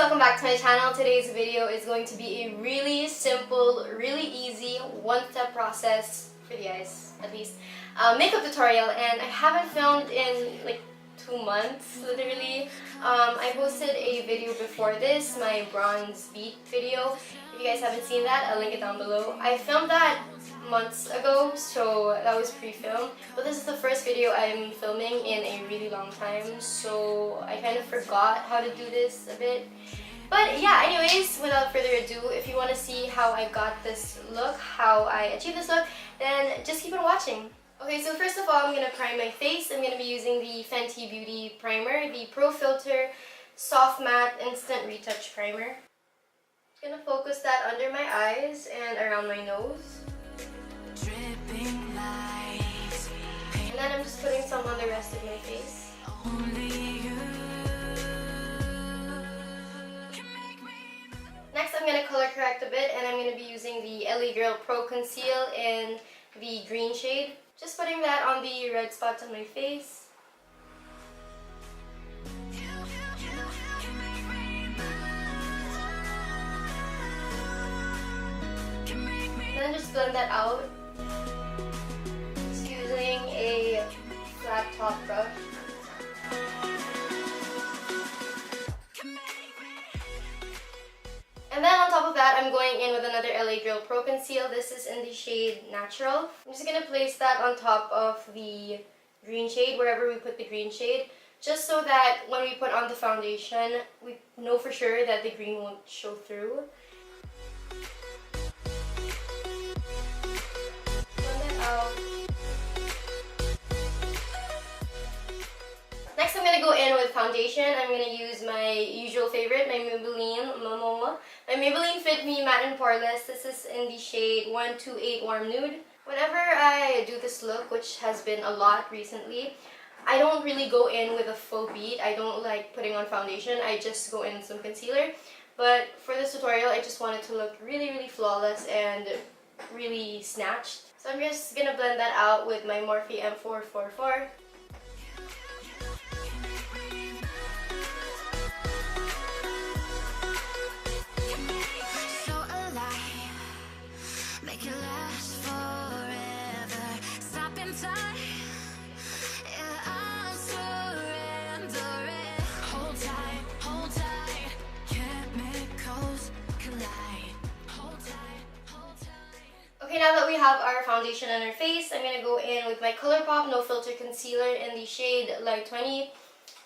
welcome back to my channel. Today's video is going to be a really simple, really easy, one-step process for the eyes, at least, makeup tutorial, and I haven't filmed in like 2 months, literally. I posted a video before this, my bronze beat video. If you guys haven't seen that, I'll link it down below. I filmed that months ago, so that was pre-filmed, but this is the first video I'm filming in a really long time, so I kind of forgot how to do this a bit. But yeah, anyways, without further ado, if you want to see how I got this look, how I achieved this look, then just keep on watching. Okay, so first of all, I'm going to prime my face. I'm going to be using the Fenty Beauty Primer, the Pro Filt'r Soft Matte Instant Retouch Primer. I'm going to focus that under my eyes and around my nose. And then I'm just putting some on the rest of my face. Next, I'm going to color correct a bit, and I'm going to be using the LA Girl Pro Conceal in the green shade. Just putting that on the red spots on my face. And then just blend that out. Just using a flat top brush. And then on top of that, I'm going in with another LA Girl Pro Conceal. This is in the shade Natural. I'm just going to place that on top of the green shade, wherever we put the green shade, just so that when we put on the foundation, we know for sure that the green won't show through. Blend that out. Next, I'm going to go in with foundation. I'm going to use my usual favorite, my Maybelline Fit Me Matte and Poreless. This is in the shade 128 Warm Nude. Whenever I do this look, which has been a lot recently, I don't really go in with a full beat. I don't like putting on foundation. I just go in with some concealer. But for this tutorial, I just want it to look really, really flawless and really snatched. So I'm just going to blend that out with my Morphe M444. Okay, now that we have our foundation on our face, I'm going to go in with my Colourpop No Filter Concealer in the shade Light 20.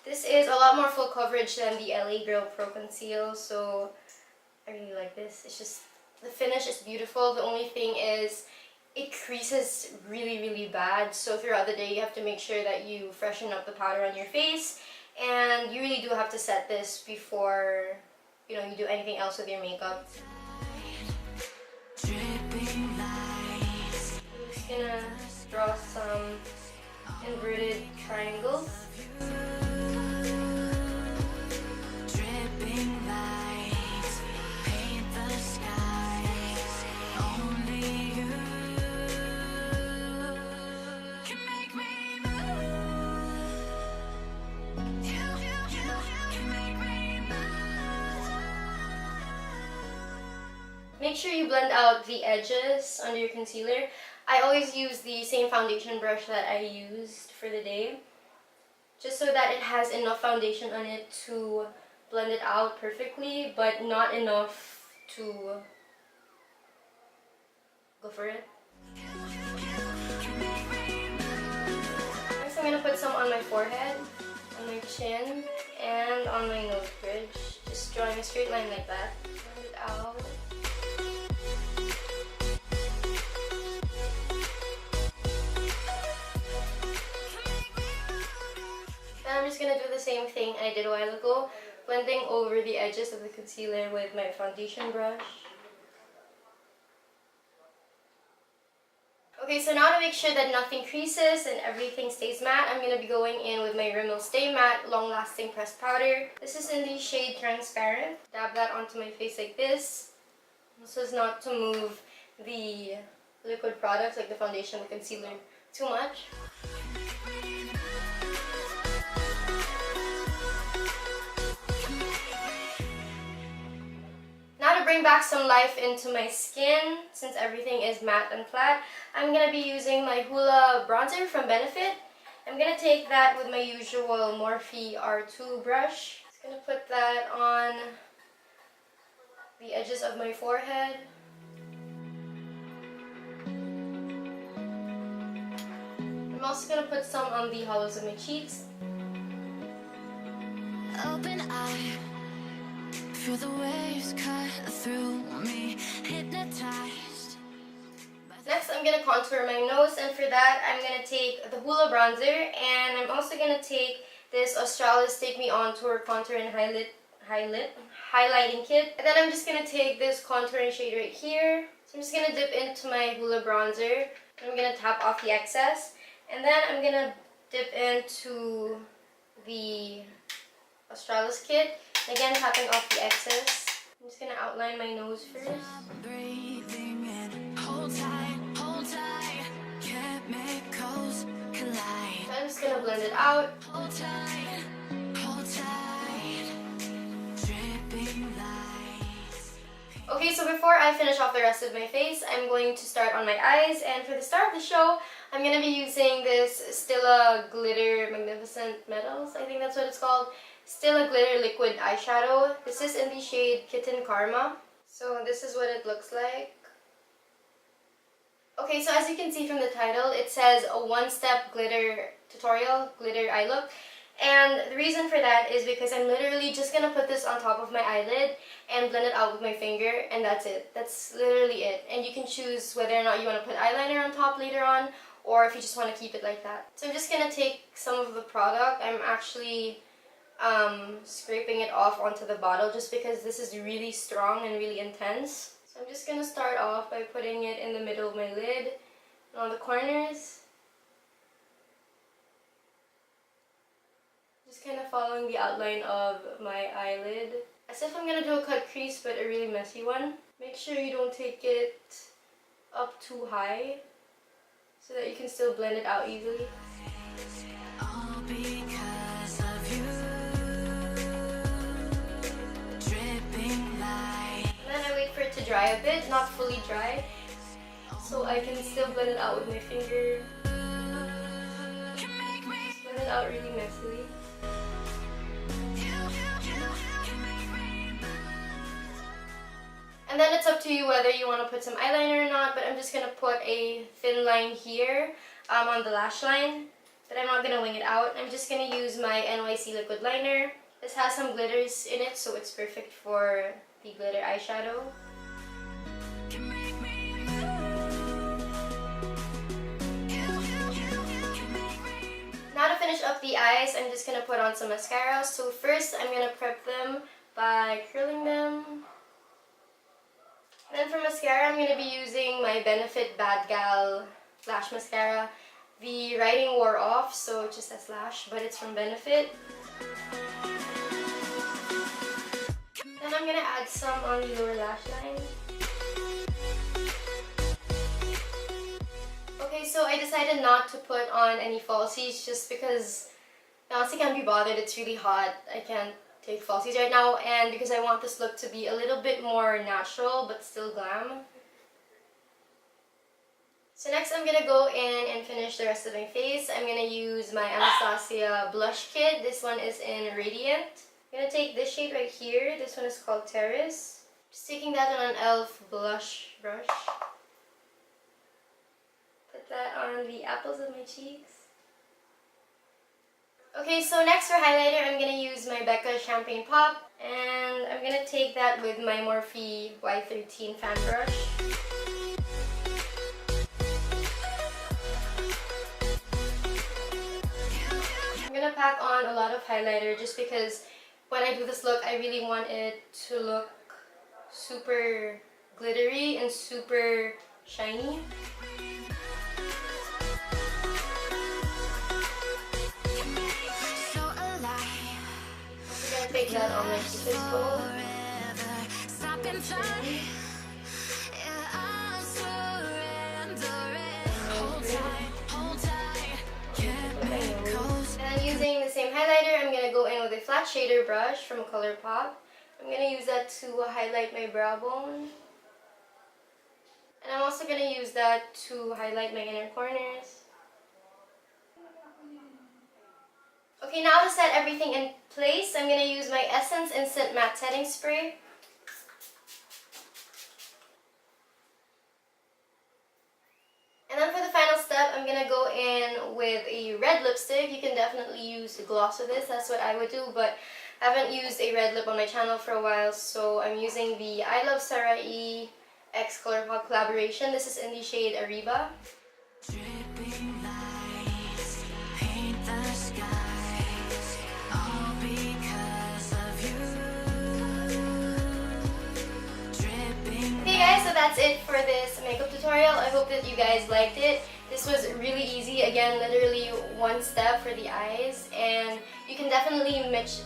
This is a lot more full coverage than the LA Girl Pro Conceal, so I really like this. It's just, the finish is beautiful. The only thing is, it creases really, really bad, so throughout the day you have to make sure that you freshen up the powder on your face, and you really do have to set this before, you know, you do anything else with your makeup. I'm just gonna draw some inverted triangles. Make sure you blend out the edges under your concealer. I always use the same foundation brush that I used for the day, just so that it has enough foundation on it to blend it out perfectly, but not enough to go for it. Next, I'm going to put some on my forehead, on my chin, and on my nose bridge. Just drawing a straight line like that. Blend it out. I'm just going to do the same thing I did a while ago, blending over the edges of the concealer with my foundation brush. Okay, so now to make sure that nothing creases and everything stays matte, I'm going to be going in with my Rimmel Stay Matte Long Lasting Pressed Powder. This is in the shade Transparent. Dab that onto my face like this. This is not to move the liquid products like the foundation and concealer too much. bring back some life into my skin, since everything is matte and flat, I'm going to be using my Hoola bronzer from Benefit. I'm going to take that with my usual Morphe R2 brush. Just going to put that on the edges of my forehead. I'm also going to put some on the hollows of my cheeks. Open eye, feel the waves cut through me, hypnotized. Next, I'm going to contour my nose, and for that, I'm going to take the Hoola bronzer, and I'm also going to take this Australis Take Me On Tour Contour and Highlighting Kit. And then I'm just going to take this contouring shade right here. So I'm just going to dip into my Hoola bronzer. I'm going to tap off the excess. And then I'm going to dip into the Australis kit. Again, tapping off the excess. I'm just going to outline my nose first. Breathing in, hold tight, chemicals collide. So I'm just going to blend it out. Hold tight, dripping lights. Okay, so before I finish off the rest of my face, I'm going to start on my eyes. And for the start of the show, I'm going to be using this Stila Glitter Magnificent Metals. I think that's what it's called. Stila Glitter Liquid Eyeshadow. This is in the shade Kitten Karma. So this is what it looks like. Okay, so as you can see from the title, it says a one-step glitter tutorial, glitter eye look. And the reason for that is because I'm literally just going to put this on top of my eyelid and blend it out with my finger, and that's it. That's literally it. And you can choose whether or not you want to put eyeliner on top later on, or if you just want to keep it like that. So I'm just going to take some of the product. I'm actually scraping it off onto the bottle just because this is really strong and really intense. So I'm just going to start off by putting it in the middle of my lid and on the corners. Just kind of following the outline of my eyelid. As if I'm going to do a cut crease, but a really messy one. Make sure you don't take it up too high so that you can still blend it out easily. All because of you. Dripping light. And then I wait for it to dry a bit, not fully dry, so I can still blend it out with my finger. Just blend it out really messily. And then it's up to you whether you want to put some eyeliner or not, but I'm just going to put a thin line here on the lash line, but I'm not going to wing it out. I'm just going to use my NYC Liquid Liner. This has some glitters in it, so it's perfect for the glitter eyeshadow. Now to finish up the eyes, I'm just going to put on some mascara. So first, I'm going to prep them by curling them. Then for mascara, I'm going to be using my Benefit Bad Gal Lash Mascara. The writing wore off, so it just says Lash, but it's from Benefit. Then I'm going to add some on the lower lash line. Okay, so I decided not to put on any falsies just because I honestly can't be bothered. It's really hot. I can't take falsies right now, and because I want this look to be a little bit more natural but still glam. So next I'm gonna go in and finish the rest of my face. I'm gonna use my Anastasia blush kit. This one is in Radiant. I'm gonna take this shade right here. This one is called Terrace. Just taking that on an e.l.f. blush brush. Put that on the apples of my cheeks. Okay, so next for highlighter, I'm going to use my Becca Champagne Pop, and I'm going to take that with my Morphe Y13 fan brush. I'm going to pack on a lot of highlighter just because when I do this look, I really want it to look super glittery and super shiny. Take that on my cupid's bowl. And using the same highlighter, I'm going to go in with a flat shader brush from Colourpop. I'm going to use that that to highlight my brow bone. And I'm also going to use that to highlight my inner corners. Okay, now to set everything in place, I'm going to use my Essence Instant Matte Setting Spray. And then for the final step, I'm going to go in with a red lipstick. You can definitely use a gloss with this, that's what I would do, but I haven't used a red lip on my channel for a while, so I'm using the I Love Sarai X Colourpop collaboration. This is in the shade Arriba. Dripping lights paint the skies, all because of you. Dripping. Okay guys, so that's it for this makeup tutorial. I hope that you guys liked it. This was really easy. Again, literally one step for the eyes, and you can definitely mix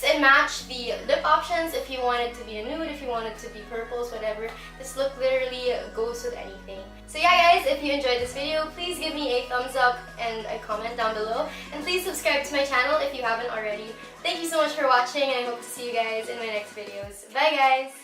and match the lip options if you want it to be a nude, if you want it to be purples, whatever. This look literally goes with anything. So yeah guys, if you enjoyed this video, please give me a thumbs up and a comment down below. And please subscribe to my channel if you haven't already. Thank you so much for watching, and I hope to see you guys in my next videos. Bye guys!